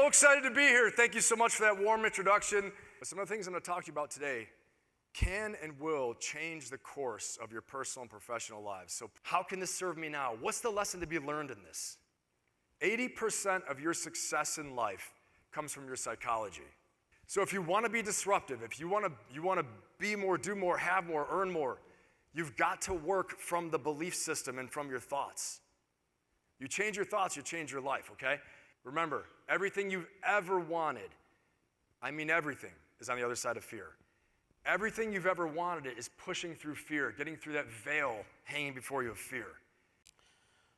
So excited to be here. Thank you so much for that warm introduction. Some of the things I'm going to talk to you about today can and will change the course of your personal and professional lives. So how can this serve me now? What's the lesson to be learned in this? 80% of your success in life comes from your psychology. So if you want to be disruptive, if you want to be more, do more, have more, earn more, you've got to work from the belief system and from your thoughts. You change your thoughts, you change your life, okay? Remember, everything you've ever wanted, I mean everything, is on the other side of fear. Everything you've ever wanted is pushing through fear, getting through that veil hanging before you of fear.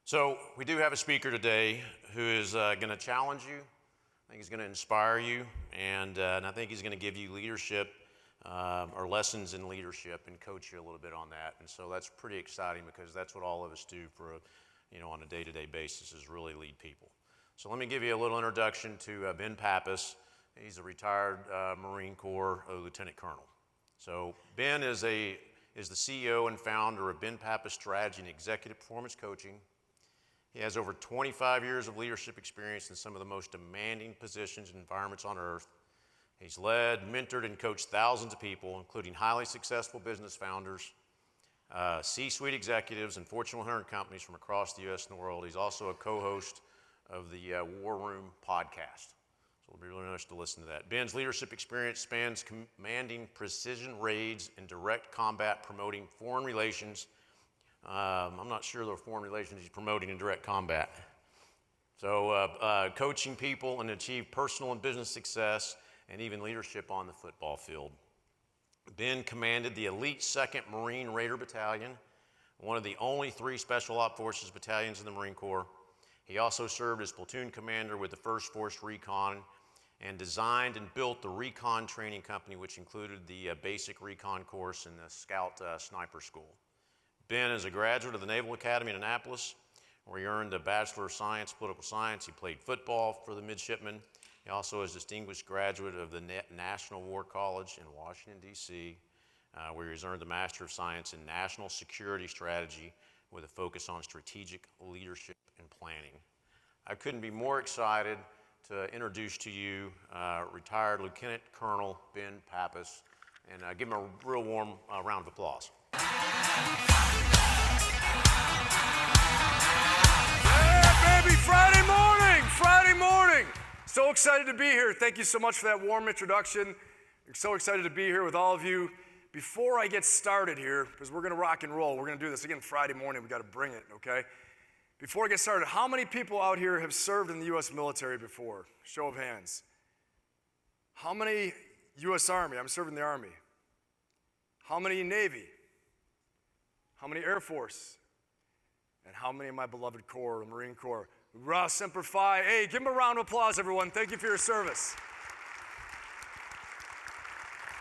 So we do have a speaker today who is going to challenge you. I think he's going to inspire you, and I think he's going to give you leadership or lessons in leadership and coach you a little bit on that. And so that's pretty exciting because that's what all of us do for on a day-to-day basis is really lead people. So let me give you a little introduction to Ben Pappas. He's a retired Marine Corps Lieutenant Colonel. So Ben is the CEO and founder of Ben Pappas Strategy and Executive Performance Coaching. He has over 25 years of leadership experience in some of the most demanding positions and environments on earth. He's led, mentored, and coached thousands of people, including highly successful business founders, C-suite executives, and Fortune 100 companies from across the U.S. and the world. He's also a co-host of the War Room podcast. So it'll be really nice to listen to that. Ben's leadership experience spans commanding precision raids and direct combat, promoting foreign relations. I'm not sure the foreign relations he's promoting in direct combat. So coaching people and achieve personal and business success and even leadership on the football field. Ben commanded the elite 2nd Marine Raider Battalion, one of the only 3 Special Op Forces battalions in the Marine Corps. He also served as platoon commander with the 1st Force Recon and designed and built the Recon Training Company, which included the basic recon course and the Scout Sniper School. Ben is a graduate of the Naval Academy in Annapolis, where he earned a Bachelor of Science, Political Science. He played football for the midshipmen. He also is a distinguished graduate of the National War College in Washington, D.C., where he's earned the Master of Science in National Security Strategy with a focus on strategic leadership and planning. I couldn't be more excited to introduce to you retired Lieutenant Colonel Ben Pappas, and give him a real warm round of applause. Yeah, baby, Friday morning. So excited to be here. Thank you so much for that warm introduction. I'm so excited to be here with all of you. Before I get started here, because we're going to rock and roll, we're going to do this again Friday morning. We got to bring it, okay? Before I get started, how many people out here have served in the U.S. military before? Show of hands. How many U.S. Army? I'm serving the Army. How many Navy? How many Air Force? And how many in my beloved Corps, the Marine Corps? Ra Semper Fi. Hey, give them a round of applause, everyone. Thank you for your service.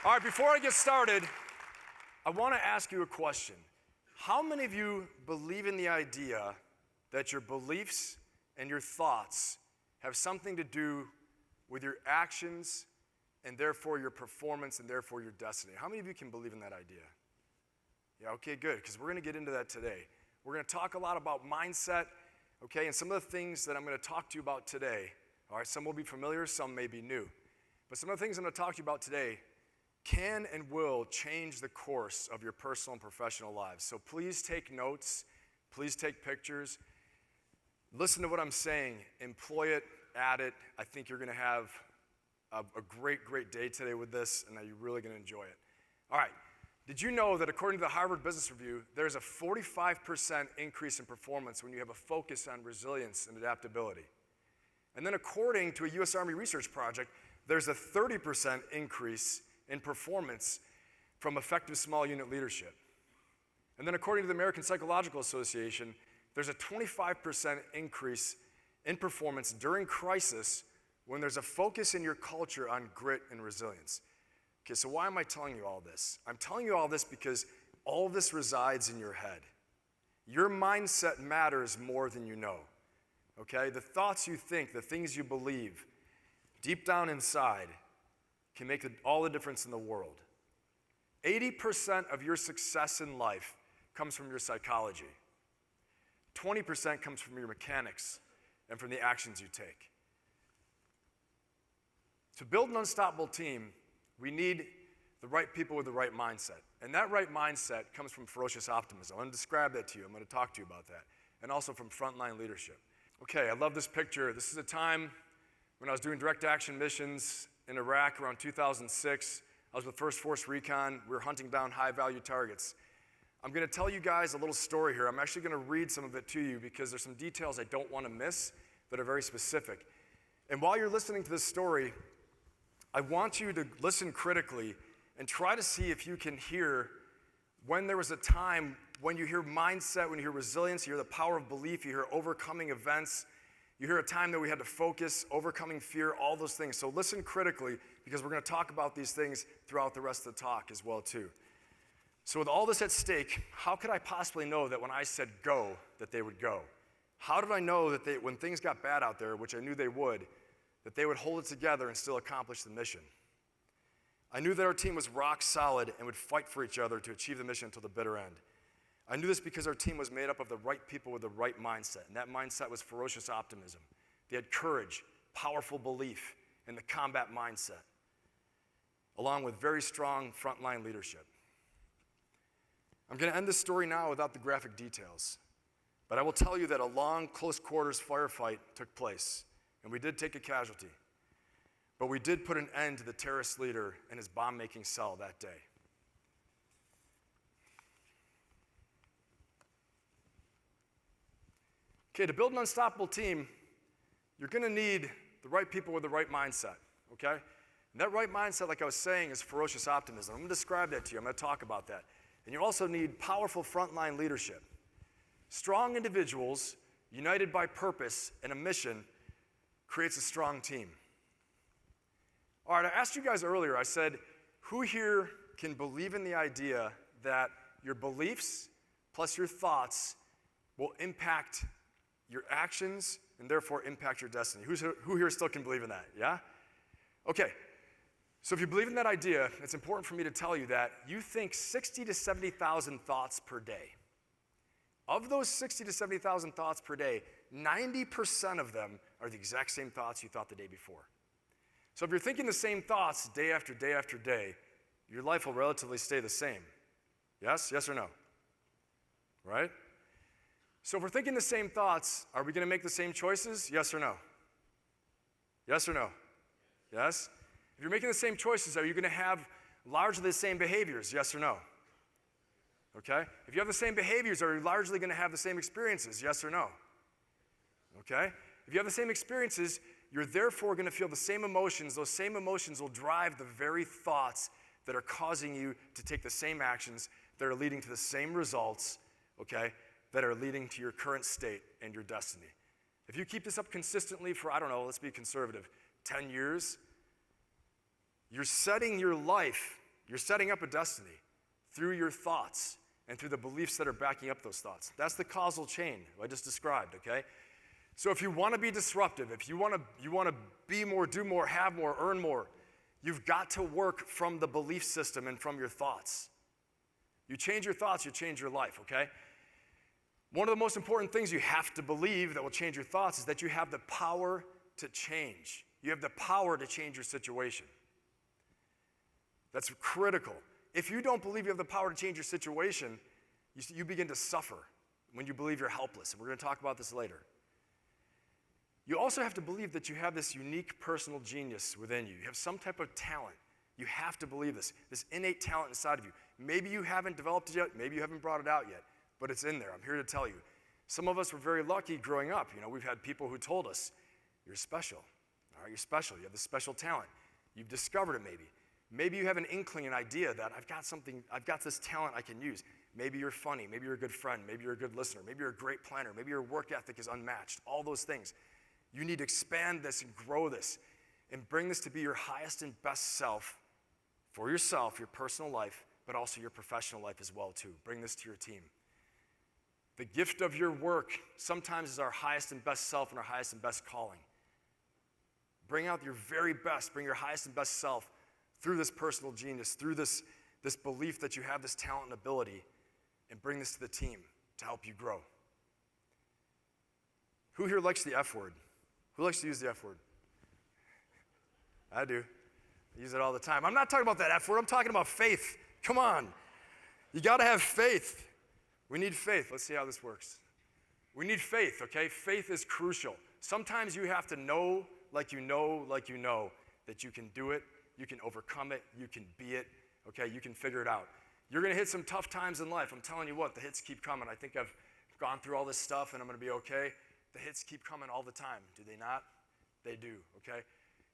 All right, before I get started, I want to ask you a question. How many of you believe in the idea that your beliefs and your thoughts have something to do with your actions and therefore your performance and therefore your destiny? How many of you can believe in that idea? Yeah, okay, good, because we're going to get into that today. We're going to talk a lot about mindset, okay, and some of the things that I'm going to talk to you about today, all right, some will be familiar, some may be new. But some of the things I'm going to talk to you about today can and will change the course of your personal and professional lives. So please take notes, please take pictures, listen to what I'm saying, employ it, add it. I think you're going to have a great day today with this, and you're really going to enjoy it. All right, did you know that according to the Harvard Business Review, there's a 45% increase in performance when you have a focus on resilience and adaptability? And then according to a U.S. Army research project, there's a 30% increase in performance from effective small unit leadership. And then according to the American Psychological Association, there's a 25% increase in performance during crisis when there's a focus in your culture on grit and resilience. Okay, so why am I telling you all this? I'm telling you all this because all of this resides in your head. Your mindset matters more than you know, okay? The thoughts you think, the things you believe, deep down inside, can make all the difference in the world. 80% of your success in life comes from your psychology. 20% comes from your mechanics and from the actions you take. To build an unstoppable team, we need the right people with the right mindset. And that right mindset comes from ferocious optimism. I'm going to describe that to you. I'm going to talk to you about that. And also from frontline leadership. Okay, I love this picture. This is a time when I was doing direct action missions in Iraq around 2006. I was with First Force Recon. We were hunting down high-value targets. I'm going to tell you guys a little story here. I'm actually going to read some of it to you because there's some details I don't want to miss that are very specific. And while you're listening to this story, I want you to listen critically and try to see if you can hear when there was a time when you hear mindset, when you hear resilience, you hear the power of belief, you hear overcoming events, you hear a time that we had to focus, overcoming fear, all those things. So listen critically because we're going to talk about these things throughout the rest of the talk as well too. So with all this at stake, how could I possibly know that when I said go, that they would go? How did I know that when things got bad out there, which I knew they would, that they would hold it together and still accomplish the mission? I knew that our team was rock solid and would fight for each other to achieve the mission until the bitter end. I knew this because our team was made up of the right people with the right mindset, and that mindset was ferocious optimism. They had courage, powerful belief, and the combat mindset, along with very strong frontline leadership. I'm going to end this story now without the graphic details, but I will tell you that a long, close quarters firefight took place, and we did take a casualty. But we did put an end to the terrorist leader and his bomb-making cell that day. Okay, to build an unstoppable team, you're going to need the right people with the right mindset, okay? And that right mindset, like I was saying, is ferocious optimism. I'm going to describe that to you. I'm going to talk about that. And you also need powerful frontline leadership. Strong individuals, united by purpose and a mission, creates a strong team. All right, I asked you guys earlier, I said, who here can believe in the idea that your beliefs plus your thoughts will impact your actions and therefore impact your destiny? Who here still can believe in that, yeah? Okay, so if you believe in that idea, it's important for me to tell you that you think 60 to 70,000 thoughts per day. Of those 60 to 70,000 thoughts per day, 90% of them are the exact same thoughts you thought the day before. So if you're thinking the same thoughts day after day after day, your life will relatively stay the same. Yes? Yes or no? Right? So if we're thinking the same thoughts, are we going to make the same choices? Yes or no? Yes or no? Yes? If you're making the same choices, are you going to have largely the same behaviors? Yes or no? Okay? If you have the same behaviors, are you largely going to have the same experiences? Yes or no? Okay? If you have the same experiences, you're therefore going to feel the same emotions. Those same emotions will drive the very thoughts that are causing you to take the same actions that are leading to the same results, okay, that are leading to your current state and your destiny. If you keep this up consistently for, I don't know, let's be conservative, 10 years, you're setting your life, you're setting up a destiny through your thoughts and through the beliefs that are backing up those thoughts. That's the causal chain I just described, okay? So if you want to be disruptive, if you want to be more, do more, have more, earn more, you've got to work from the belief system and from your thoughts. You change your thoughts, you change your life, okay? One of the most important things you have to believe that will change your thoughts is that you have the power to change. You have the power to change your situation. That's critical. If you don't believe you have the power to change your situation, you begin to suffer when you believe you're helpless. And we're going to talk about this later. You also have to believe that you have this unique personal genius within you. You have some type of talent. You have to believe this innate talent inside of you. Maybe you haven't developed it yet. Maybe you haven't brought it out yet, but it's in there. I'm here to tell you. Some of us were very lucky growing up. You know, we've had people who told us, you're special. All right, you're special. You have this special talent. You've discovered it maybe. Maybe you have an inkling, an idea that I've got this talent I can use. Maybe you're funny. Maybe you're a good friend. Maybe you're a good listener. Maybe you're a great planner. Maybe your work ethic is unmatched. All those things. You need to expand this and grow this and bring this to be your highest and best self for yourself, your personal life, but also your professional life as well too. Bring this to your team. The gift of your work sometimes is our highest and best self and our highest and best calling. Bring out your very best, bring your highest and best self through this personal genius, through this belief that you have this talent and ability, and bring this to the team to help you grow. Who here likes the F word? Who likes to use the F word? I do. I use it all the time. I'm not talking about that F word. I'm talking about faith. Come on. You got to have faith. We need faith. Let's see how this works. We need faith, okay? Faith is crucial. Sometimes you have to know, like you know, that you can do it, you can overcome it, you can be it, okay? You can figure it out. You're going to hit some tough times in life. I'm telling you what, the hits keep coming. I think I've gone through all this stuff and I'm going to be okay. The hits keep coming all the time. Do they not? They do, okay?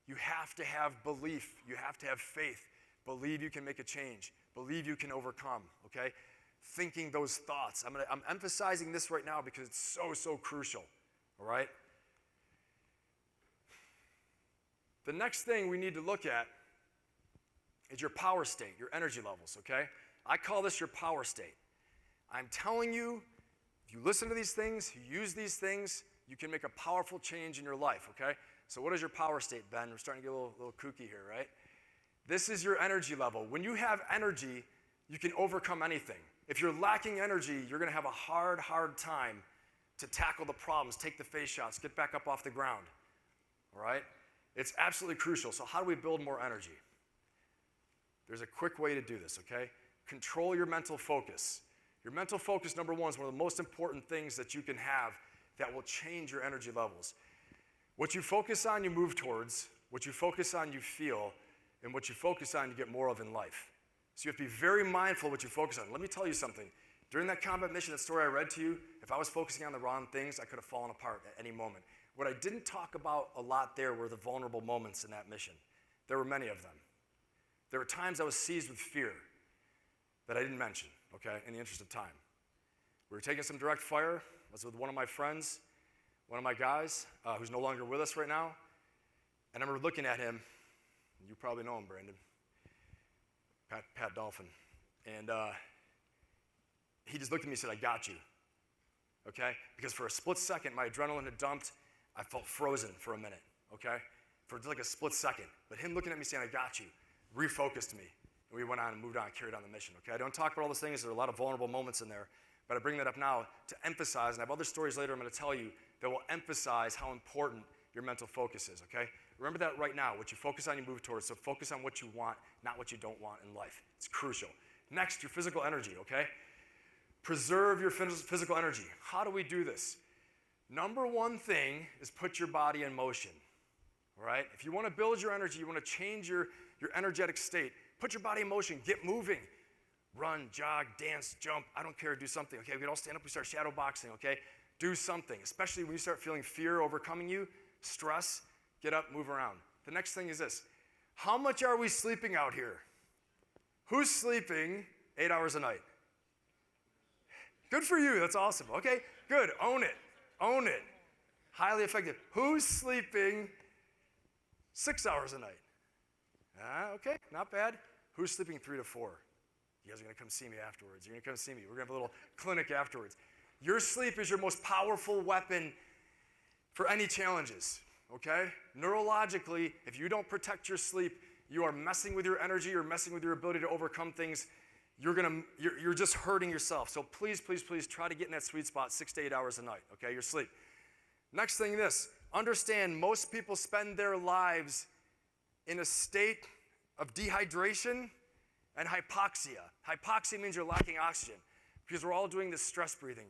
You have to have belief. You have to have faith. Believe you can make a change. Believe you can overcome, okay? Thinking those thoughts. I'm emphasizing this right now because it's so crucial, all right? The next thing we need to look at is your power state, your energy levels, okay? I call this your power state. I'm telling you, if you listen to these things, you use these things, you can make a powerful change in your life, okay? So what is your power state, Ben? We're starting to get a little kooky here, right? This is your energy level. When you have energy, you can overcome anything. If you're lacking energy, you're going to have a hard time to tackle the problems, take the face shots, get back up off the ground, all right? It's absolutely crucial. So how do we build more energy? There's a quick way to do this, okay? Control your mental focus. Your mental focus, number one, is one of the most important things that you can have that will change your energy levels. What you focus on, you move towards. What you focus on, you feel. And what you focus on, you get more of in life. So you have to be very mindful of what you focus on. Let me tell you something. During that combat mission, that story I read to you, if I was focusing on the wrong things, I could have fallen apart at any moment. What I didn't talk about a lot there were the vulnerable moments in that mission. There were many of them. There were times I was seized with fear that I didn't mention, okay, in the interest of time. We were taking some direct fire. I was with one of my friends, one of my guys, who's no longer with us right now. And I remember looking at him. You probably know him, Brandon. Pat Dolphin. And he just looked at me and said, I got you, okay? Because for a split second, my adrenaline had dumped. I felt frozen for a minute, okay? For just like a split second. But him looking at me saying, I got you, refocused me. And we went on and moved on, carried on the mission, okay? I don't talk about all those things. There are a lot of vulnerable moments in there. But I bring that up now to emphasize, and I have other stories later I'm going to tell you that will emphasize how important your mental focus is, okay? Remember that right now. What you focus on, you move towards. So focus on what you want, not what you don't want in life. It's crucial. Next, your physical energy, okay? Preserve your physical energy. How do we do this? Number one thing is put your body in motion, all right? If you want to build your energy, you want to change your energetic state, put your body in motion, get moving. Run, jog, dance, jump, I don't care, do something, okay? We all stand up, we start shadow boxing, okay? Do something, especially when you start feeling fear overcoming you, stress, get up, move around. The next thing is this. How much are we sleeping out here? Who's sleeping 8 hours a night? Good for you, that's awesome. Okay, good, own it, own it. Highly effective. Who's sleeping 6 hours a night? Okay, not bad. Who's sleeping 3 to 4? You guys are gonna come see me afterwards. You're gonna come see me. We're gonna have a little clinic afterwards. Your sleep is your most powerful weapon for any challenges, okay? Neurologically, if you don't protect your sleep, you are messing with your energy, you're messing with your ability to overcome things. You're just hurting yourself. So please try to get in that sweet spot 6 to 8 hours a night, okay, your sleep. Next thing this, understand most people spend their lives in a state of dehydration and hypoxia. Hypoxia means you're lacking oxygen because we're all doing this stress breathing.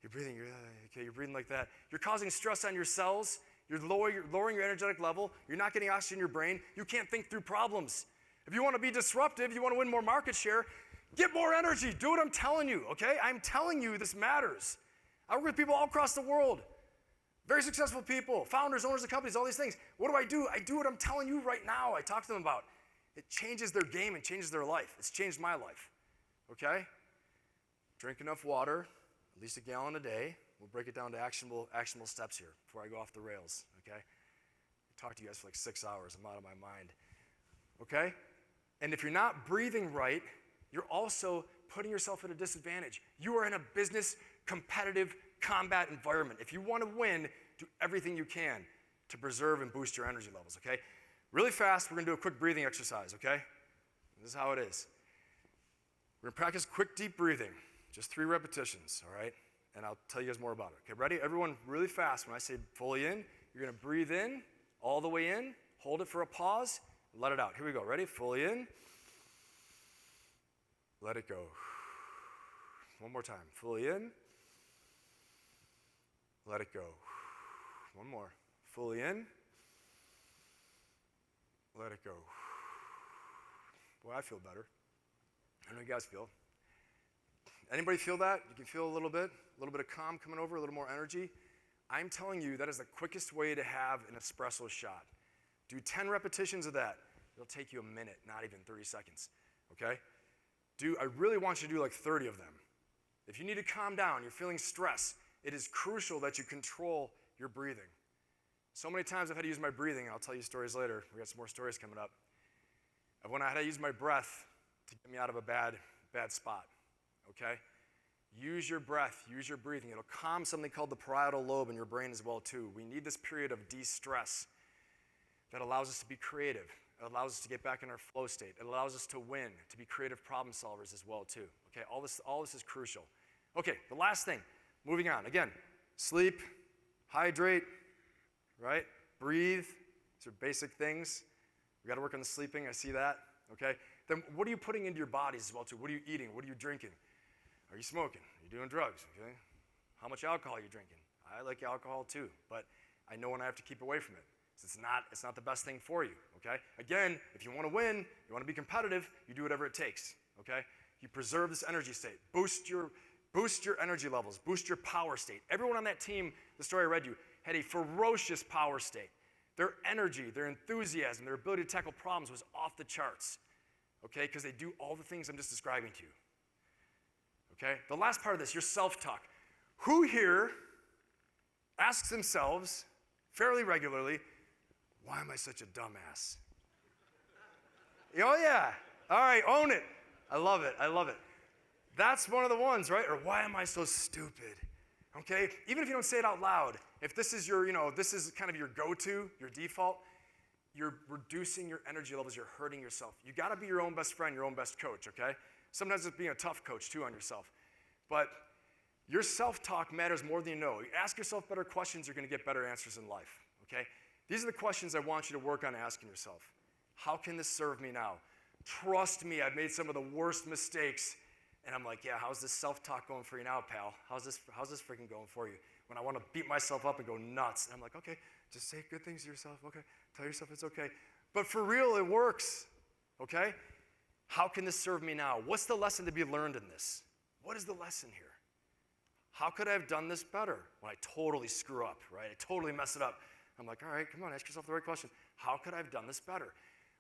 You're breathing like that. You're causing stress on your cells. You're lowering your energetic level. You're not getting oxygen in your brain. You can't think through problems. If you want to be disruptive, you want to win more market share, get more energy. Do what I'm telling you, okay? I'm telling you this matters. I work with people all across the world. Very successful people, founders, owners of companies, all these things. What do? I do what I'm telling you right now. I talk to them about. It changes their game and changes their life. It's changed my life, okay? Drink enough water, at least a gallon a day. We'll break it down to actionable steps here before I go off the rails, okay? I talked to you guys for like 6 hours. I'm out of my mind, okay? And if you're not breathing right, you're also putting yourself at a disadvantage. You are in a business competitive combat environment. If you want to win, do everything you can to preserve and boost your energy levels, okay? Really fast, we're going to do a quick breathing exercise, okay? This is how it is. We're going to practice quick, deep breathing, just 3 repetitions, all right? And I'll tell you guys more about it. Okay, ready? Everyone, really fast. When I say fully in, you're going to breathe in, all the way in, Hold it for a pause, let it out. Here we go. Ready? Fully in. Let it go. One more time. Fully in. Let it go. One more. Fully in. Let it go. Boy, I feel better. I know you guys feel. Anybody feel that? You can feel a little bit of calm coming over, a little more energy. I'm telling you, that is the quickest way to have an espresso shot. Do 10 repetitions of that. It'll take you a minute, not even 30 seconds, okay? I really want you to do like 30 of them. If you need to calm down, you're feeling stress, it is crucial that you control your breathing. So many times I've had to use my breathing. I'll tell you stories later. We got some more stories coming up. Of when I had to use my breath to get me out of a bad spot, okay? Use your breath, use your breathing. It'll calm something called the parietal lobe in your brain as well too. We need this period of de-stress that allows us to be creative. It allows us to get back in our flow state. It allows us to win, to be creative problem solvers as well too. Okay, all this is crucial. Okay, the last thing, moving on. Again, sleep, hydrate, right? Breathe. These are basic things. We got to work on the sleeping. I see that. Okay. Then what are you putting into your bodies as well too? What are you eating? What are you drinking? Are you smoking? Are you doing drugs? Okay. How much alcohol are you drinking? I like alcohol too, but I know when I have to keep away from it. It's not the best thing for you. Okay. Again, if you want to win, you want to be competitive, you do whatever it takes. Okay. You preserve this energy state. Boost your energy levels. Boost your power state. Everyone on that team, the story I read you, had a ferocious power state. Their energy, their enthusiasm, their ability to tackle problems was off the charts, okay? Because they do all the things I'm just describing to you, okay? The last part of this, your self-talk. Who here asks themselves fairly regularly, why am I such a dumbass? Oh yeah, all right, own it. I love it, I love it. That's one of the ones, right? Or why am I so stupid? Okay, even if you don't say it out loud, if this is this is kind of your go-to, your default, you're reducing your energy levels, you're hurting yourself. You gotta be your own best friend, your own best coach, okay? Sometimes it's being a tough coach too on yourself. But your self-talk matters more than you know. You ask yourself better questions, you're gonna get better answers in life, okay? These are the questions I want you to work on asking yourself. How can this serve me now? Trust me, I've made some of the worst mistakes. And I'm like, yeah, how's this self-talk going for you now, pal? How's this freaking going for you? When I want to beat myself up and go nuts. And I'm like, okay, just say good things to yourself, okay? Tell yourself it's okay. But for real, it works, okay? How can this serve me now? What's the lesson to be learned in this? What is the lesson here? How could I have done this better when I totally screw up, right? I totally mess it up. I'm like, all right, come on, ask yourself the right question. How could I have done this better?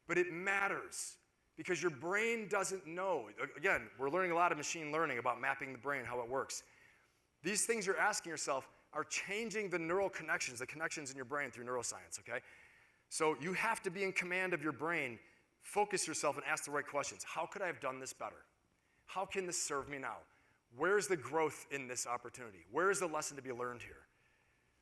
But it matters. Because your brain doesn't know. Again, we're learning a lot of machine learning about mapping the brain, how it works. These things you're asking yourself are changing the neural connections, the connections in your brain through neuroscience, okay? So you have to be in command of your brain. Focus yourself and ask the right questions. How could I have done this better? How can this serve me now? Where's the growth in this opportunity? Where is the lesson to be learned here?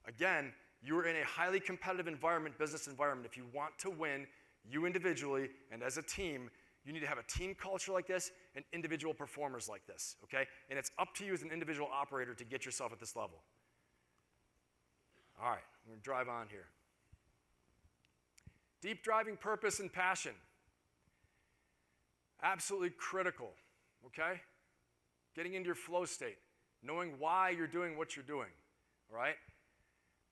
Again, you're in a highly competitive environment, business environment. If you want to win, you individually and as a team, you need to have a team culture like this and individual performers like this, okay? And it's up to you as an individual operator to get yourself at this level. All right, I'm gonna drive on here. Deep driving purpose and passion. Absolutely critical, okay? Getting into your flow state, knowing why you're doing what you're doing, all right?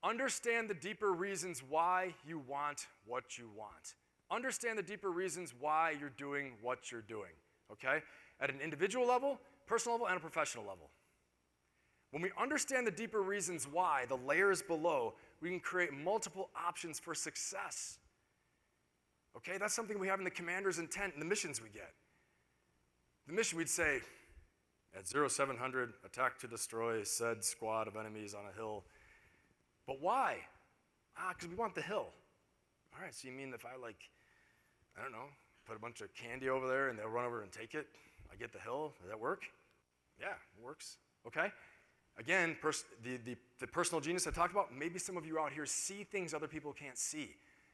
Understand the deeper reasons why you want what you want. Understand the deeper reasons why you're doing what you're doing, okay? At an individual level, personal level, and a professional level. When we understand the deeper reasons why, the layers below, we can create multiple options for success. Okay, that's something we have in the commander's intent and the missions we get. The mission we'd say, at 0700, attack to destroy said squad of enemies on a hill. But why? Because we want the hill. All right, so you mean if I I don't know, put a bunch of candy over there and they'll run over and take it, I get the hill, does that work? Yeah, it works, okay? Again, the personal genius I talked about, maybe some of you out here see things other people can't see.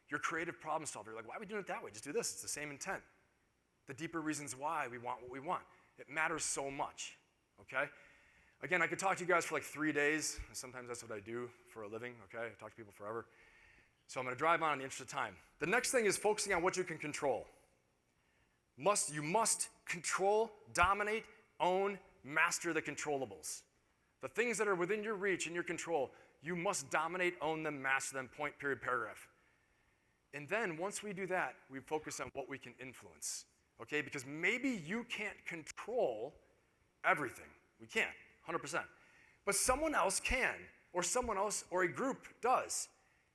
You're creative problem solver. You're like, why are we doing it that way? Just do this, it's the same intent. The deeper reasons why we want what we want. It matters so much, okay? Again, I could talk to you guys for like 3 days. Sometimes that's what I do for a living, okay? I talk to people forever. So I'm going to drive on in the interest of time. The next thing is focusing on what you can control. You must control, dominate, own, master the controllables. The things that are within your reach and your control, you must dominate, own them, master them, point, period, paragraph. And then once we do that, we focus on what we can influence, okay? Because maybe you can't control everything. We can't, 100%. But someone else can, or someone else, or a group does.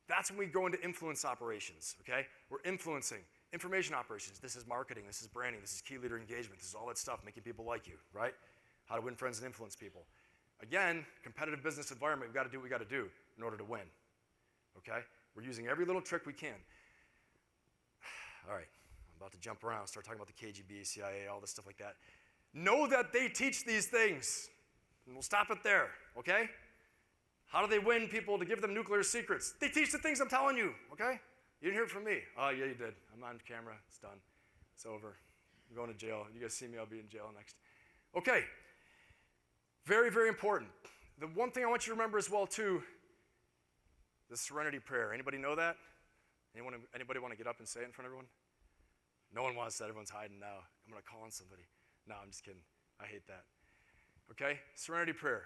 That's when we go into influence operations, okay? We're influencing information operations. This is marketing, this is branding, this is key leader engagement, this is all that stuff, making people like you, right? How to win friends and influence people. Again, competitive business environment, we've got to do what we got to do in order to win, okay? We're using every little trick we can. All right, I'm about to jump around, start talking about the KGB, CIA, all this stuff like that. Know that they teach these things, and we'll stop it there, okay? How do they win people to give them nuclear secrets? They teach the things I'm telling you, okay? You didn't hear it from me. Oh, yeah, you did. I'm on camera. It's done. It's over. I'm going to jail. You guys see me, I'll be in jail next. Okay. Very, very important. The one thing I want you to remember as well, too, the serenity prayer. Anybody know that? Anybody want to get up and say it in front of everyone? No one wants that. Everyone's hiding now. I'm going to call on somebody. No, I'm just kidding. I hate that. Okay? Serenity prayer.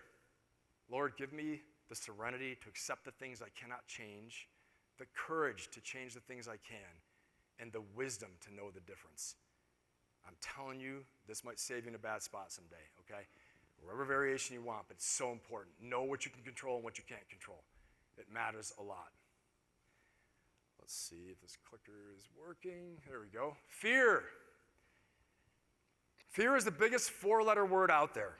Lord, give me the serenity to accept the things I cannot change, the courage to change the things I can, and the wisdom to know the difference. I'm telling you, this might save you in a bad spot someday, okay? Whatever variation you want, but it's so important. Know what you can control and what you can't control. It matters a lot. Let's see if this clicker is working. There we go. Fear. Fear is the biggest four-letter word out there.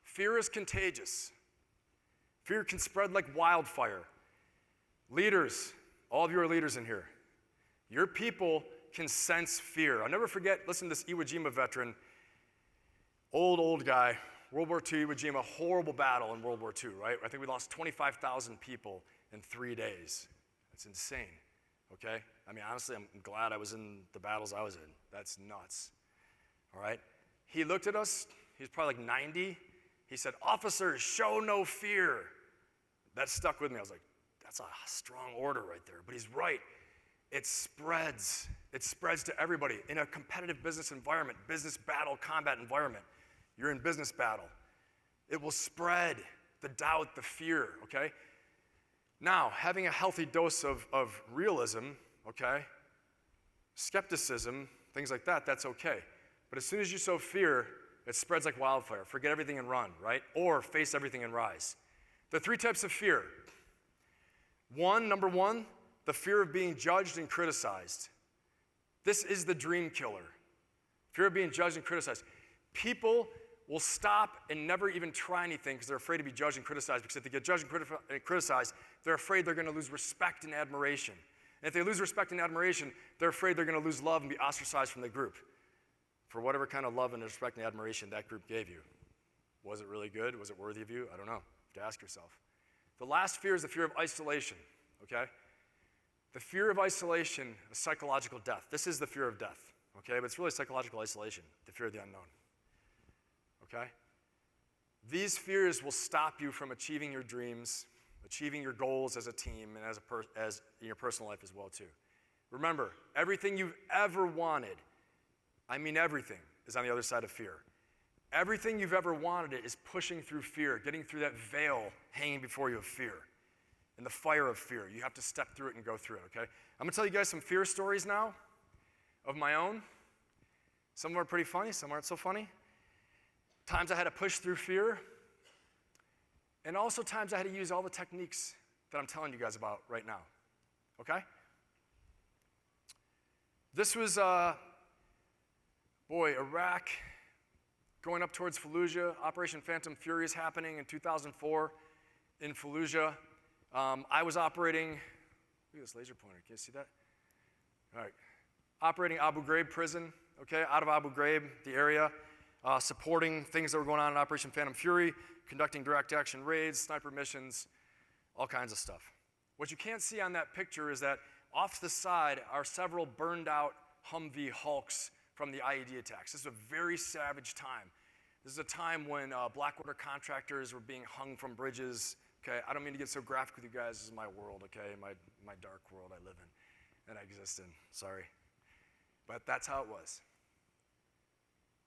Fear is contagious. Fear can spread like wildfire. Leaders, all of you are leaders in here. Your people can sense fear. I'll never forget, listen to this Iwo Jima veteran, old guy, World War II, Iwo Jima, horrible battle in World War II, right? I think we lost 25,000 people in 3 days. That's insane, okay? I mean, honestly, I'm glad I was in the battles I was in. That's nuts, all right? He looked at us, he was probably like 90. He said, "Officers, show no fear." That stuck with me. I was like, that's a strong order right there. But he's right. It spreads. It spreads to everybody. In a competitive business environment, business battle, combat environment, you're in business battle. It will spread the doubt, the fear, okay? Now, having a healthy dose of realism, okay? Skepticism, things like that, that's okay. But as soon as you sow fear, it spreads like wildfire. Forget everything and run, right? Or face everything and rise. The 3 types of fear. Number one, the fear of being judged and criticized. This is the dream killer. Fear of being judged and criticized. People will stop and never even try anything because they're afraid to be judged and criticized, because if they get judged and criticized, they're afraid they're going to lose respect and admiration. And if they lose respect and admiration, they're afraid they're going to lose love and be ostracized from the group for whatever kind of love and respect and admiration that group gave you. Was it really good? Was it worthy of you? I don't know. You have to ask yourself. The last fear is the fear of isolation, okay? The fear of isolation, a psychological death. This is the fear of death, okay? But it's really psychological isolation, the fear of the unknown, okay? These fears will stop you from achieving your dreams, achieving your goals as a team, and as in your personal life as well, too. Remember, everything you've ever wanted, I mean everything, is on the other side of fear. Everything you've ever wanted is pushing through fear, getting through that veil hanging before you of fear. In the fire of fear, you have to step through it and go through it, okay? I'm going to tell you guys some fear stories now of my own. Some of them are pretty funny, some aren't so funny. Times I had to push through fear, and also times I had to use all the techniques that I'm telling you guys about right now, okay? This was, Iraq, going up towards Fallujah. Operation Phantom Fury is happening in 2004 in Fallujah. I was operating, look at this laser pointer, can you see that? All right, operating Abu Ghraib prison, okay, out of Abu Ghraib, the area, supporting things that were going on in Operation Phantom Fury, conducting direct action raids, sniper missions, all kinds of stuff. What you can't see on that picture is that off to the side are several burned out Humvee Hulks from the IED attacks. This is a very savage time. This is a time when Blackwater contractors were being hung from bridges, okay? I don't mean to get so graphic with you guys. This is my world, okay? My dark world I live in and I exist in. Sorry. But that's how it was.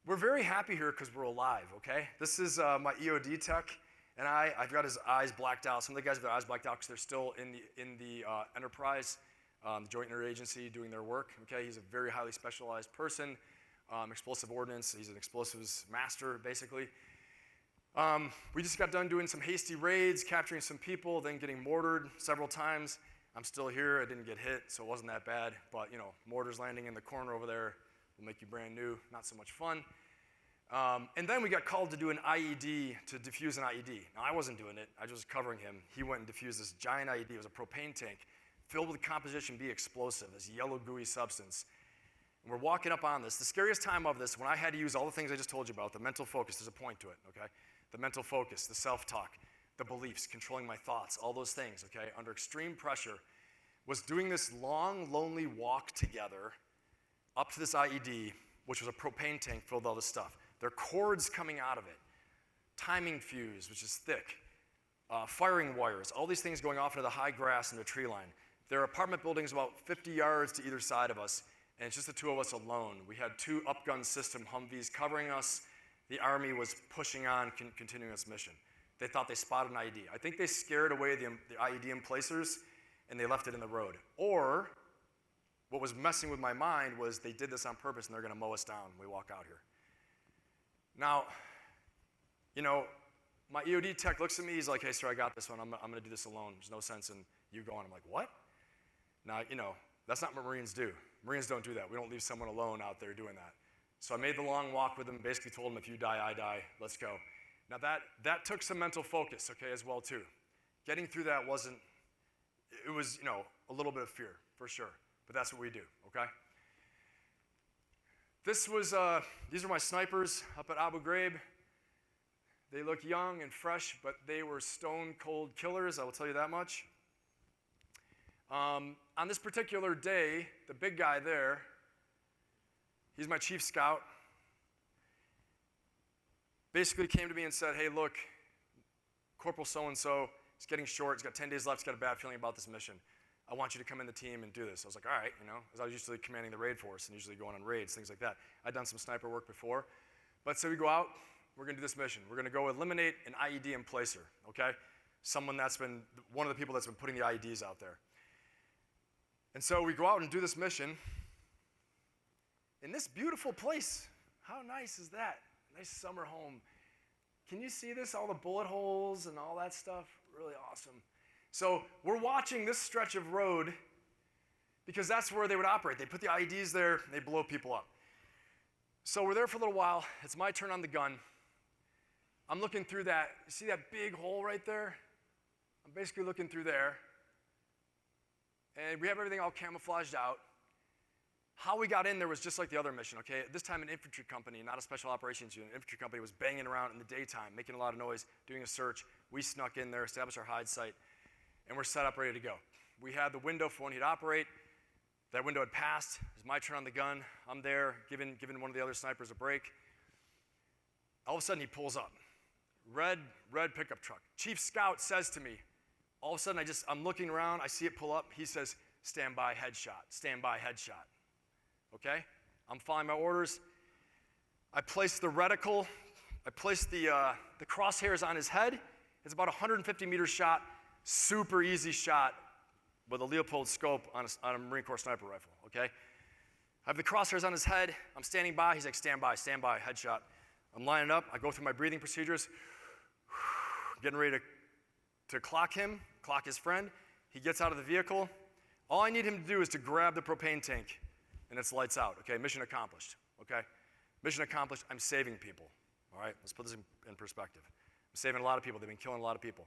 We're very happy here because we're alive, okay? This is my EOD tech, and I've got his eyes blacked out. Some of the guys have their eyes blacked out because they're still in the enterprise, the Joint Interagency, doing their work, okay? He's a very highly specialized person, explosive ordnance. He's an explosives master, basically. We just got done doing some hasty raids, capturing some people, then getting mortared several times. I'm still here. I didn't get hit, so it wasn't that bad. But, you know, mortars landing in the corner over there will make you brand new. Not so much fun. And then we got called to do an IED, to defuse an IED. Now, I wasn't doing it. I was covering him. He went and defused this giant IED. It was a propane tank filled with Composition B explosive, this yellow gooey substance. And we're walking up on this. The scariest time of this, when I had to use all the things I just told you about, the mental focus, there's a point to it, okay? The mental focus, the self-talk, the beliefs, controlling my thoughts, all those things, okay, under extreme pressure, was doing this long, lonely walk together up to this IED, which was a propane tank filled with all this stuff. There are cords coming out of it, timing fuse, which is thick, firing wires, all these things going off into the high grass and the tree line. There are apartment buildings about 50 yards to either side of us, and it's just the two of us alone. We had 2 upgun system Humvees covering us. The Army was pushing on, continuing its mission. They thought they spotted an IED. I think they scared away the IED emplacers, and they left it in the road. Or, what was messing with my mind was they did this on purpose, and they're going to mow us down when we walk out here. Now, you know, my EOD tech looks at me. He's like, hey, sir, I got this one. I'm going to do this alone. There's no sense in you going. I'm like, what? Now, you know, that's not what Marines do. Marines don't do that. We don't leave someone alone out there doing that. So I made the long walk with him, basically told him, if you die, I die. Let's go. Now, that took some mental focus, okay, as well, too. Getting through that wasn't, it was, you know, a little bit of fear, for sure. But that's what we do, okay? This was, these are my snipers up at Abu Ghraib. They look young and fresh, but they were stone-cold killers, I will tell you that much. On this particular day, the big guy there, he's my chief scout, basically came to me and said, hey, look, Corporal so-and-so, it's getting short, he's got 10 days left, he's got a bad feeling about this mission. I want you to come in the team and do this. I was like, all right, you know, because I was usually commanding the raid force and usually going on raids, things like that. I'd done some sniper work before. But so we go out, we're going to do this mission. We're going to go eliminate an IED emplacer, okay? Someone that's been, one of the people that's been putting the IEDs out there. And so we go out and do this mission in this beautiful place. How nice is that? Nice summer home. Can you see this? All the bullet holes and all that stuff? Really awesome. So we're watching this stretch of road because that's where they would operate. They put the IEDs there, and they blow people up. So we're there for a little while. It's my turn on the gun. I'm looking through that. You see that big hole right there? I'm basically looking through there. And we have everything all camouflaged out. How we got in there was just like the other mission, okay? This time an infantry company, not a special operations unit. An infantry company was banging around in the daytime, making a lot of noise, doing a search. We snuck in there, established our hide site, and we're set up, ready to go. We had the window for when he'd operate. That window had passed. It was my turn on the gun. I'm there, giving one of the other snipers a break. All of a sudden, he pulls up. Red pickup truck. Chief Scout says to me, all of a sudden, I'm looking around. I see it pull up. He says, stand by, headshot. Stand by, headshot. Okay? I'm following my orders. I place the reticle. I place the crosshairs on his head. It's about a 150-meter shot, super easy shot with a Leopold scope on a Marine Corps sniper rifle, okay? I have the crosshairs on his head. I'm standing by. He's like, stand by, headshot. I'm lining up. I go through my breathing procedures, getting ready to clock him, clock his friend. He gets out of the vehicle. All I need him to do is to grab the propane tank, and it's lights out, okay? Mission accomplished, okay? Mission accomplished. I'm saving people, all right? Let's put this in perspective. I'm saving a lot of people. They've been killing a lot of people.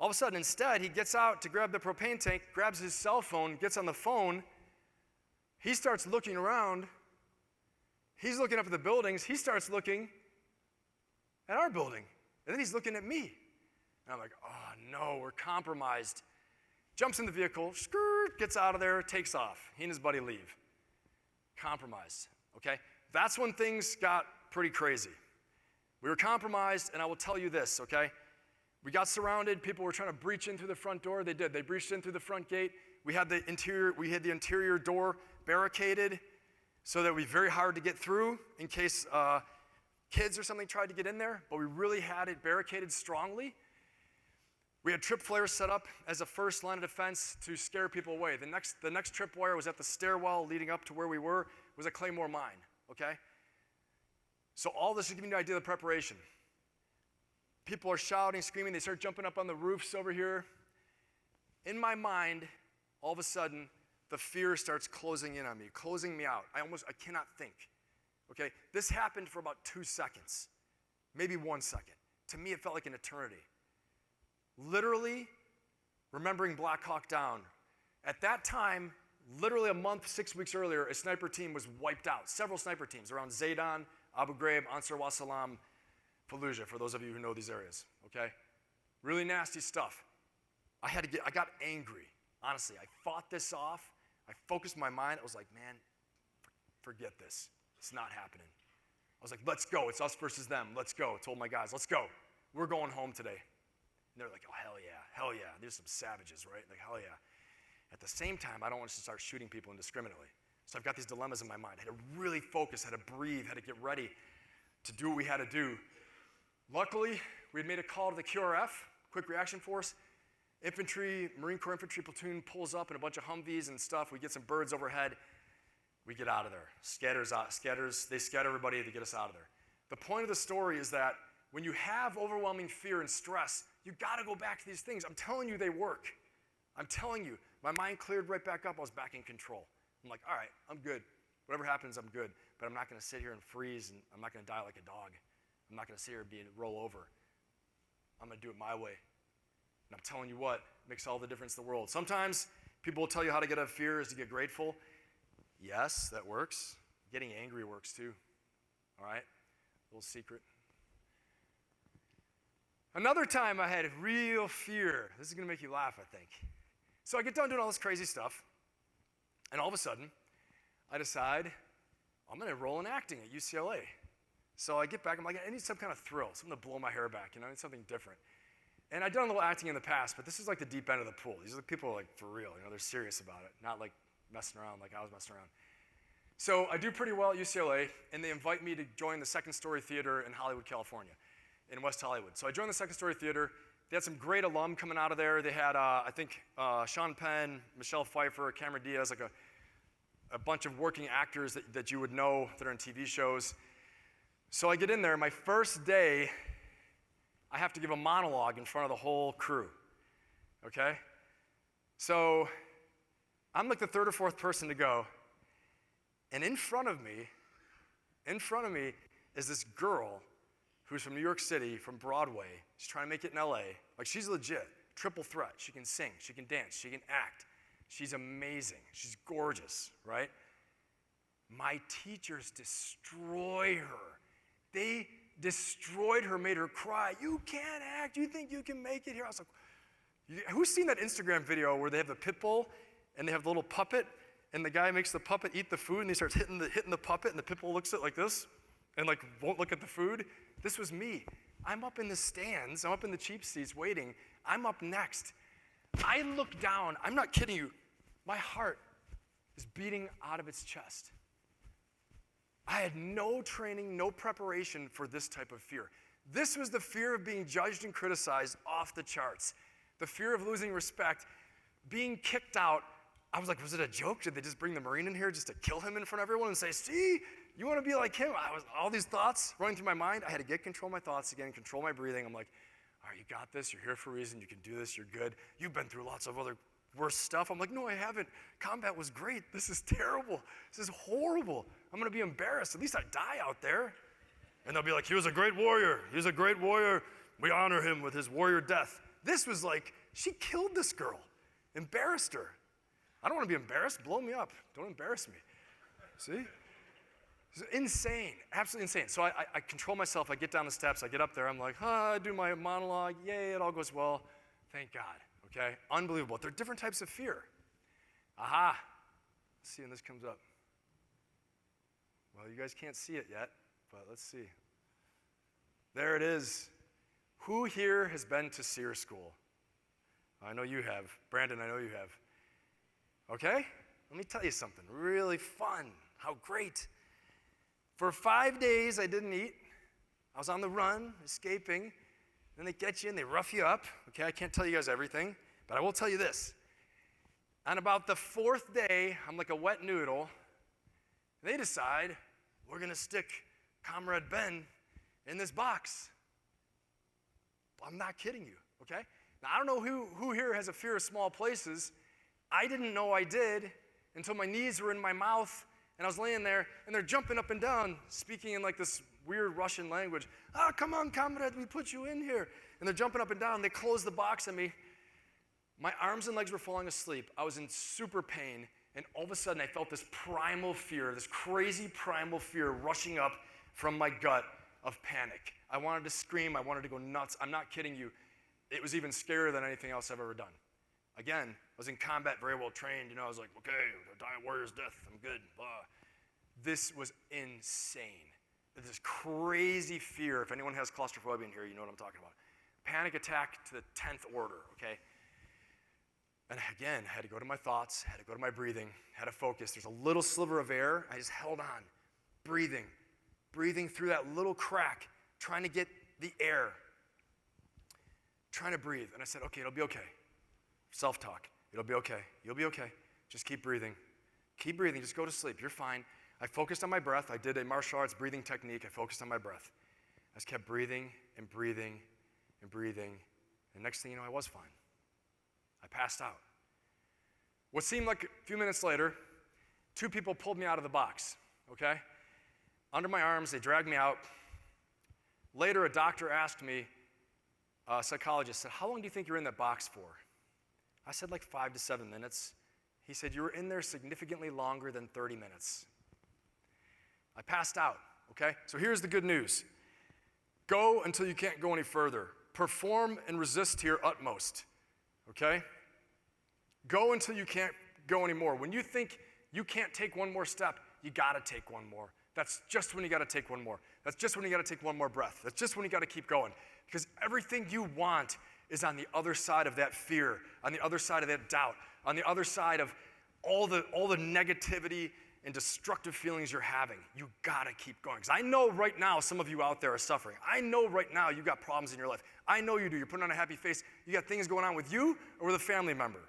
All of a sudden, instead, he gets out to grab the propane tank, grabs his cell phone, gets on the phone. He starts looking around. He's looking up at the buildings. He starts looking at our building. And then he's looking at me. And I'm like, oh, no, we're compromised. Jumps in the vehicle, skirt, gets out of there, takes off. He and his buddy leave. Compromised, okay? That's when things got pretty crazy. We were compromised, and I will tell you this, okay? We got surrounded. People were trying to breach in through the front door. They did. They breached in through the front gate. We had the interior door barricaded so that it would be very hard to get through in case kids or something tried to get in there, but we really had it barricaded strongly. We had trip flares set up as a first line of defense to scare people away. The next trip wire was at the stairwell leading up to where we were, was a Claymore mine, okay? So all this is giving you an idea of the preparation. People are shouting, screaming, they start jumping up on the roofs over here. In my mind, all of a sudden, the fear starts closing in on me, closing me out. I cannot think, okay? This happened for about 2 seconds, maybe 1 second. To me, it felt like an eternity. Literally, remembering Black Hawk Down. At that time, literally a month, 6 weeks earlier, a sniper team was wiped out. Several sniper teams around Zaydan, Abu Ghraib, Ansar wa Salam, Fallujah, for those of you who know these areas, okay? Really nasty stuff. I got angry, honestly. I fought this off. I focused my mind. I was like, man, forget this. It's not happening. I was like, let's go. It's us versus them. Let's go. I told my guys, let's go. We're going home today. And they're like, oh, hell yeah. There's some savages, right? Like, hell yeah. At the same time, I don't want us to start shooting people indiscriminately. So I've got these dilemmas in my mind. I had to really focus, had to breathe, had to get ready to do what we had to do. Luckily, we had made a call to the QRF, Quick Reaction Force. Marine Corps infantry platoon pulls up in a bunch of Humvees and stuff. We get some birds overhead. We get out of there. They scatter everybody to get us out of there. The point of the story is that when you have overwhelming fear and stress, you gotta go back to these things. I'm telling you, they work. I'm telling you. My mind cleared right back up. I was back in control. I'm like, all right, I'm good. Whatever happens, I'm good. But I'm not gonna sit here and freeze, and I'm not gonna die like a dog. I'm not gonna sit here and roll over. I'm gonna do it my way. And I'm telling you what, it makes all the difference in the world. Sometimes people will tell you how to get out of fear is to get grateful. Yes, that works. Getting angry works too. All right? A little secret. Another time I had real fear. This is going to make you laugh, I think. So I get done doing all this crazy stuff, and all of a sudden, I decide I'm going to enroll in acting at UCLA. So I get back, I'm like, I need some kind of thrill, something to blow my hair back, I need something different. And I've done a little acting in the past, but this is like the deep end of the pool. These are the people like for real, they're serious about it, not like messing around like I was messing around. So I do pretty well at UCLA, and they invite me to join the Second Story Theater in Hollywood, California, in West Hollywood. So I joined the Second Story Theater. They had some great alum coming out of there. They had, I think, Sean Penn, Michelle Pfeiffer, Cameron Diaz, like a bunch of working actors that you would know that are in TV shows. So I get in there. My first day, I have to give a monologue in front of the whole crew, okay? So I'm like the third or fourth person to go, and in front of me is this girl who's from New York City, from Broadway. She's trying to make it in LA. Like, she's legit, triple threat. She can sing, she can dance, she can act. She's amazing, she's gorgeous, right? My teachers destroy her. They destroyed her, made her cry. You can't act, you think you can make it here? I was like, who's seen that Instagram video where they have the pit bull and they have the little puppet and the guy makes the puppet eat the food and he starts hitting the puppet and the pit bull looks at it like this and like won't look at the food? This was me. I'm up in the stands, I'm up in the cheap seats waiting. I'm up next. I look down, I'm not kidding you, my heart is beating out of its chest. I had no training, no preparation for this type of fear. This was the fear of being judged and criticized off the charts. The fear of losing respect, being kicked out. I was like, was it a joke? Did they just bring the Marine in here just to kill him in front of everyone and say, see, you want to be like him? All these thoughts running through my mind. I had to get control of my thoughts again, control my breathing. I'm like, all right, you got this. You're here for a reason. You can do this. You're good. You've been through lots of other worse stuff. I'm like, no, I haven't. Combat was great. This is terrible. This is horrible. I'm going to be embarrassed. At least I die out there. And they'll be like, he was a great warrior. He was a great warrior. We honor him with his warrior death. This was like, she killed this girl, embarrassed her. I don't want to be embarrassed. Blow me up. Don't embarrass me. See? It's insane, absolutely insane. So I control myself. I get down the steps. I get up there. I'm like, I do my monologue. Yay, it all goes well. Thank God. Okay? Unbelievable. There are different types of fear. Aha. Let's see when this comes up. Well, you guys can't see it yet, but let's see. There it is. Who here has been to SEER school? I know you have. Brandon, I know you have. Okay? Let me tell you something really fun. How great. For 5 days, I didn't eat. I was on the run, escaping. Then they get you and they rough you up. Okay, I can't tell you guys everything, but I will tell you this. On about the 4th day, I'm like a wet noodle. They decide we're going to stick Comrade Ben in this box. I'm not kidding you, okay? Now, I don't know who here has a fear of small places. I didn't know I did until my knees were in my mouth, and I was laying there, and they're jumping up and down, speaking in like this weird Russian language. Ah, come on, comrade, we put you in here. And they're jumping up and down. They close the box on me. My arms and legs were falling asleep. I was in super pain, and all of a sudden, I felt this primal fear, this crazy primal fear rushing up from my gut of panic. I wanted to scream. I wanted to go nuts. I'm not kidding you. It was even scarier than anything else I've ever done. Again, I was in combat, very well trained. I was like, okay, die a warrior's death. I'm good. Blah. This was insane. This crazy fear. If anyone has claustrophobia in here, you know what I'm talking about. Panic attack to the 10th order, okay? And again, I had to go to my thoughts, had to go to my breathing, had to focus. There's a little sliver of air. I just held on, breathing through that little crack, trying to get the air, trying to breathe. And I said, okay, it'll be okay. Self-talk. It'll be okay. You'll be okay. Just keep breathing. Keep breathing. Just go to sleep. You're fine. I focused on my breath. I did a martial arts breathing technique. I focused on my breath. I just kept breathing and breathing and breathing. And next thing you know, I was fine. I passed out. What seemed like a few minutes later, 2 people pulled me out of the box, okay? Under my arms, they dragged me out. Later, a doctor asked me, a psychologist said, how long do you think you're in that box for? I said like 5 to 7 minutes. He said, you were in there significantly longer than 30 minutes. I passed out, okay? So here's the good news. Go until you can't go any further. Perform and resist to your utmost, okay? Go until you can't go anymore. When you think you can't take one more step, you gotta take one more. That's just when you gotta take one more. That's just when you gotta take one more breath. That's just when you gotta keep going. Because everything you want is on the other side of that fear, on the other side of that doubt, on the other side of all the negativity and destructive feelings you're having. You gotta keep going. Because I know right now some of you out there are suffering. I know right now you got problems in your life. I know you do. You're putting on a happy face. You got things going on with you or with a family member.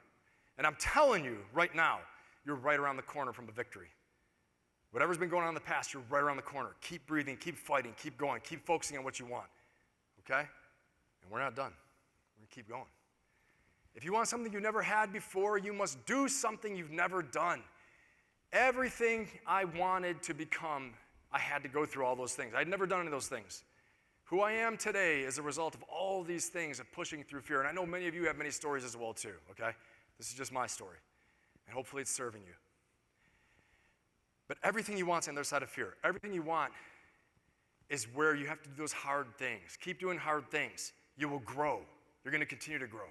And I'm telling you right now, you're right around the corner from a victory. Whatever's been going on in the past, you're right around the corner. Keep breathing, keep fighting, keep going, keep focusing on what you want, okay? And we're not done. We're gonna keep going. If you want something you never had before, you must do something you've never done. Everything I wanted to become, I had to go through all those things. I'd never done any of those things. Who I am today is a result of all these things of pushing through fear. And I know many of you have many stories as well too, okay? This is just my story. And hopefully it's serving you. But everything you want is on the other side of fear. Everything you want is where you have to do those hard things. Keep doing hard things. You will grow. You're going to continue to grow.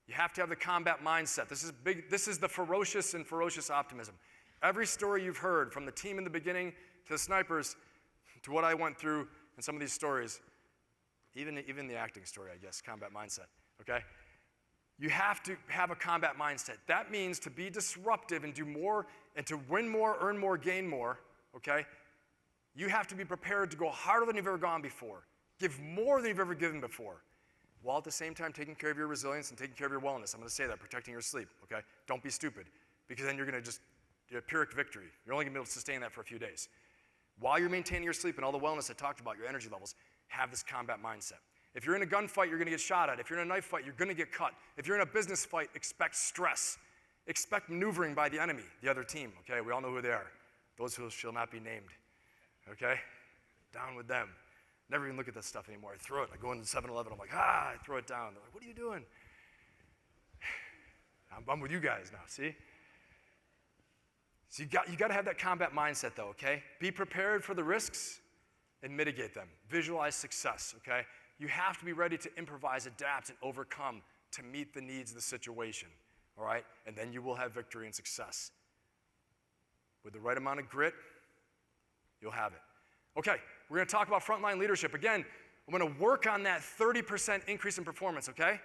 You have to have the combat mindset. This is big. This is the ferocious optimism. Every story you've heard, from the team in the beginning to the snipers, to what I went through in some of these stories, even the acting story, I guess, combat mindset, okay? You have to have a combat mindset. That means to be disruptive and do more, and to win more, earn more, gain more, okay? You have to be prepared to go harder than you've ever gone before, give more than you've ever given before, while at the same time taking care of your resilience and taking care of your wellness. I'm going to say that, protecting your sleep, okay? Don't be stupid, because then you're going to just get a Pyrrhic victory. You're only going to be able to sustain that for a few days. While you're maintaining your sleep and all the wellness I talked about, your energy levels, have this combat mindset. If you're in a gunfight, you're going to get shot at. If you're in a knife fight, you're going to get cut. If you're in a business fight, expect stress. Expect maneuvering by the enemy, the other team, okay? We all know who they are. Those who shall not be named, okay? Down with them. Never even look at that stuff anymore. I throw it. I go into 7-Eleven. I'm like, I throw it down. They're like, what are you doing? I'm with you guys now, see? So you got to have that combat mindset, though, okay? Be prepared for the risks and mitigate them. Visualize success, okay? You have to be ready to improvise, adapt, and overcome to meet the needs of the situation, all right? And then you will have victory and success. With the right amount of grit, you'll have it. Okay, we're gonna talk about frontline leadership. Again, I'm gonna work on that 30% increase in performance, okay?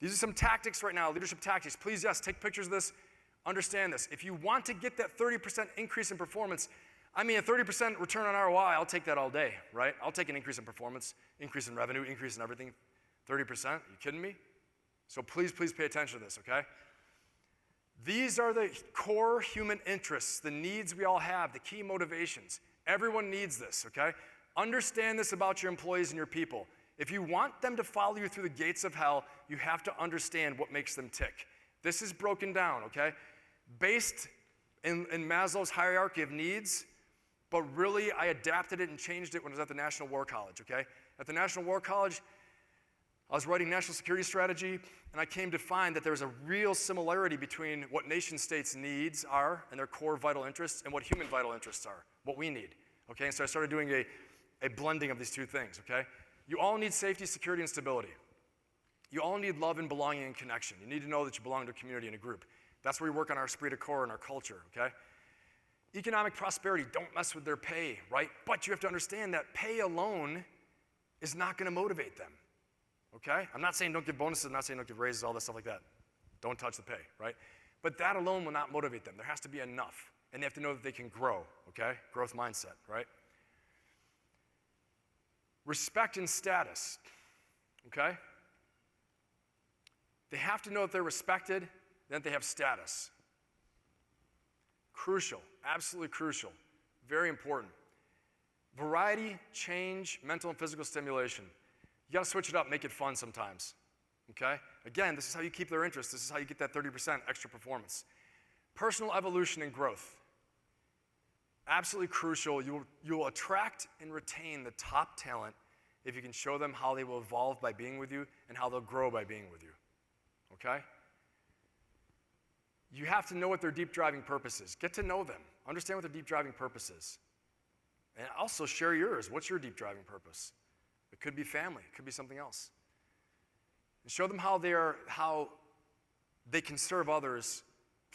These are some tactics right now, leadership tactics. Please, yes, take pictures of this, understand this. If you want to get that 30% increase in performance, I mean, a 30% return on ROI, I'll take that all day, right? I'll take an increase in performance, increase in revenue, increase in everything. 30%, you kidding me? So please, please pay attention to this, okay? These are the core human interests, the needs we all have, the key motivations. Everyone needs this, okay? Understand this about your employees and your people. If you want them to follow you through the gates of hell, you have to understand what makes them tick. This is broken down, okay? Based in Maslow's hierarchy of needs, but really I adapted it and changed it when I was at the National War College, okay? At the National War College, I was writing national security strategy, and I came to find that there's a real similarity between what nation states' needs are and their core vital interests and what human vital interests are, what we need, okay? And so I started doing a blending of these two things, okay? You all need safety, security, and stability. You all need love and belonging and connection. You need to know that you belong to a community and a group. That's where we work on our esprit de corps and our culture, okay? Economic prosperity, don't mess with their pay, right? But you have to understand that pay alone is not gonna motivate them, okay? I'm not saying don't give bonuses, I'm not saying don't give raises, all that stuff like that. Don't touch the pay, right? But that alone will not motivate them. There has to be enough, and they have to know that they can grow, okay? Growth mindset, right? Respect and status, okay? They have to know that they're respected, that they have status. Crucial, absolutely crucial, very important. Variety, change, mental and physical stimulation. You gotta switch it up, make it fun sometimes, okay? Again, this is how you keep their interest. This is how you get that 30% extra performance. Personal evolution and growth. Absolutely crucial. You will attract and retain the top talent if you can show them how they will evolve by being with you and how they'll grow by being with you, okay? You have to know what their deep driving purpose is. Get to know them. Understand what their deep driving purpose is. And also share yours. What's your deep driving purpose? It could be family. It could be something else. And show them how they can serve others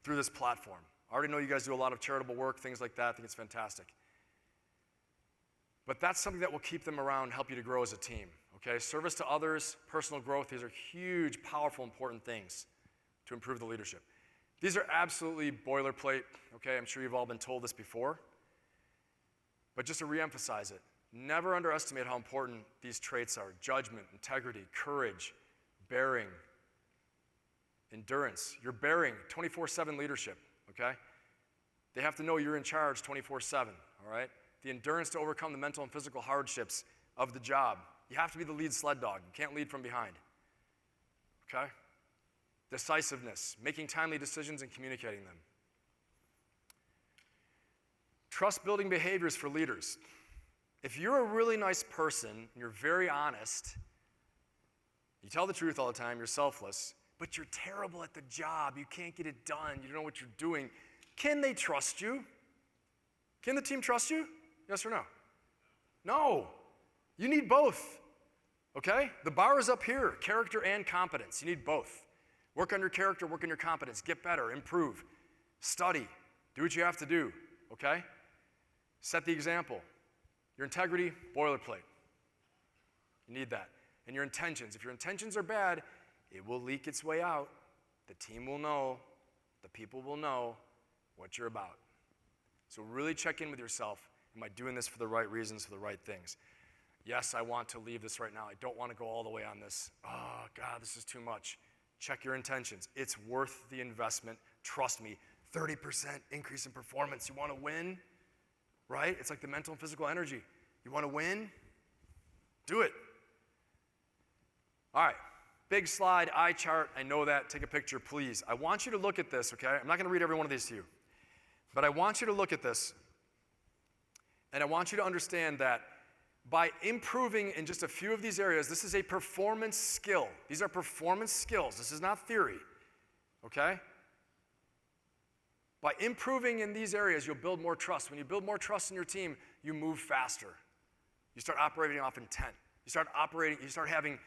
through this platform. I already know you guys do a lot of charitable work, things like that. I think it's fantastic. But that's something that will keep them around, help you to grow as a team, okay? Service to others, personal growth, these are huge, powerful, important things to improve the leadership. These are absolutely boilerplate, okay? I'm sure you've all been told this before. But just to reemphasize it, never underestimate how important these traits are. Judgment, integrity, courage, bearing, endurance. You're bearing 24/7 leadership, okay? They have to know you're in charge 24/7, all right? The endurance to overcome the mental and physical hardships of the job. You have to be the lead sled dog. You can't lead from behind, okay? Decisiveness, making timely decisions and communicating them. Trust-building behaviors for leaders. If you're a really nice person, and you're very honest, you tell the truth all the time, you're selfless, but you're terrible at the job, you can't get it done, you don't know what you're doing, can they trust you? Can the team trust you? Yes or no? No. You need both, okay? The bar is up here, character and competence. You need both. Work on your character, work on your competence, get better, improve, study, do what you have to do, okay? Set the example. Your integrity, boilerplate. You need that. And your intentions. If your intentions are bad, it will leak its way out. The team will know, the people will know what you're about. So really check in with yourself. Am I doing this for the right reasons, for the right things? Yes, I want to leave this right now. I don't want to go all the way on this. Oh, God, this is too much. Check your intentions. It's worth the investment. Trust me, 30% increase in performance. You want to win, right? It's like the mental and physical energy. You want to win? Do it. All right, big slide, eye chart. I know that. Take a picture, please. I want you to look at this, okay? I'm not going to read every one of these to you. But I want you to look at this, and I want you to understand that by improving in just a few of these areas, this is a performance skill. These are performance skills. This is not theory, okay? By improving in these areas, you'll build more trust. When you build more trust in your team, you move faster. You start operating off intent. You start having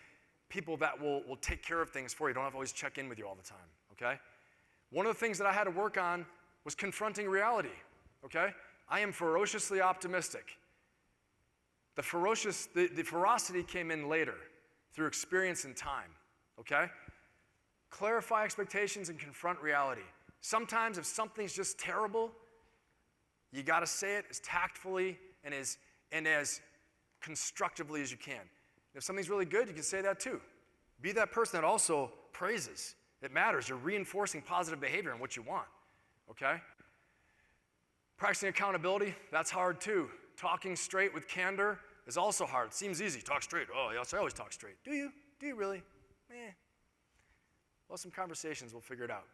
people that will take care of things for you. Don't have to always check in with you all the time, okay? One of the things that I had to work on was confronting reality, okay? I am ferociously optimistic. The ferocity came in later through experience and time, okay? Clarify expectations and confront reality. Sometimes if something's just terrible, you got to say it as tactfully and as constructively as you can. If something's really good, you can say that too. Be that person that also praises. It matters. You're reinforcing positive behavior and what you want, okay? Practicing accountability, that's hard too. Talking straight with candor is also hard. It seems easy. Talk straight. Oh, yes, I always talk straight. Do you? Do you really? Well, some conversations, we'll figure it out.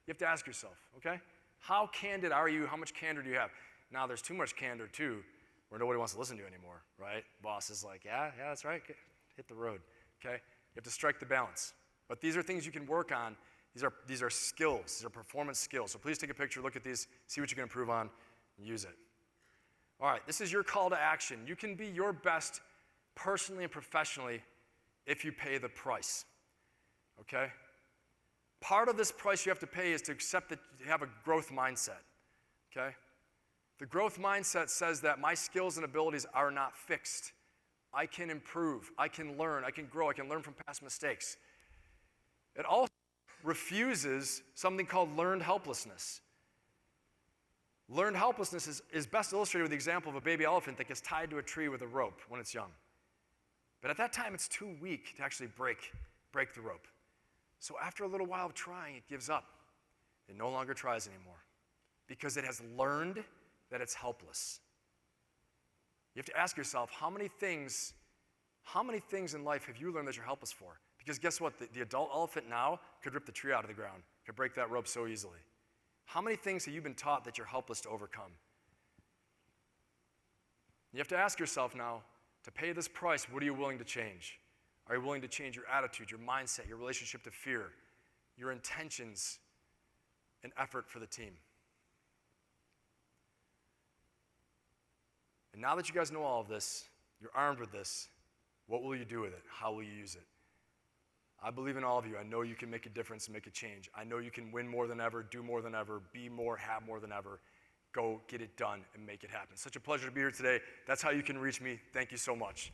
You have to ask yourself, okay? How candid are you? How much candor do you have? Now, there's too much candor too, where nobody wants to listen to you anymore, right? Boss is like, yeah, that's right. Hit the road, okay? You have to strike the balance. But these are things you can work on. These are skills. These are performance skills. So please take a picture, look at these, see what you can improve on, and use it. All right, this is your call to action. You can be your best personally and professionally if you pay the price, okay? Part of this price you have to pay is to accept that you have a growth mindset, okay? The growth mindset says that my skills and abilities are not fixed. I can improve, I can learn, I can grow, I can learn from past mistakes. It also refuses something called learned helplessness. Learned helplessness is best illustrated with the example of a baby elephant that gets tied to a tree with a rope when it's young. But at that time, it's too weak to actually break the rope. So after a little while of trying, it gives up. It no longer tries anymore because it has learned that it's helpless. You have to ask yourself, how many things in life have you learned that you're helpless for? Because guess what? The adult elephant now could rip the tree out of the ground, could break that rope so easily. How many things have you been taught that you're helpless to overcome? You have to ask yourself now, to pay this price, what are you willing to change? Are you willing to change your attitude, your mindset, your relationship to fear, your intentions, and effort for the team? And now that you guys know all of this, you're armed with this, what will you do with it? How will you use it? I believe in all of you. I know you can make a difference and make a change. I know you can win more than ever, do more than ever, be more, have more than ever. Go get it done and make it happen. Such a pleasure to be here today. That's how you can reach me. Thank you so much.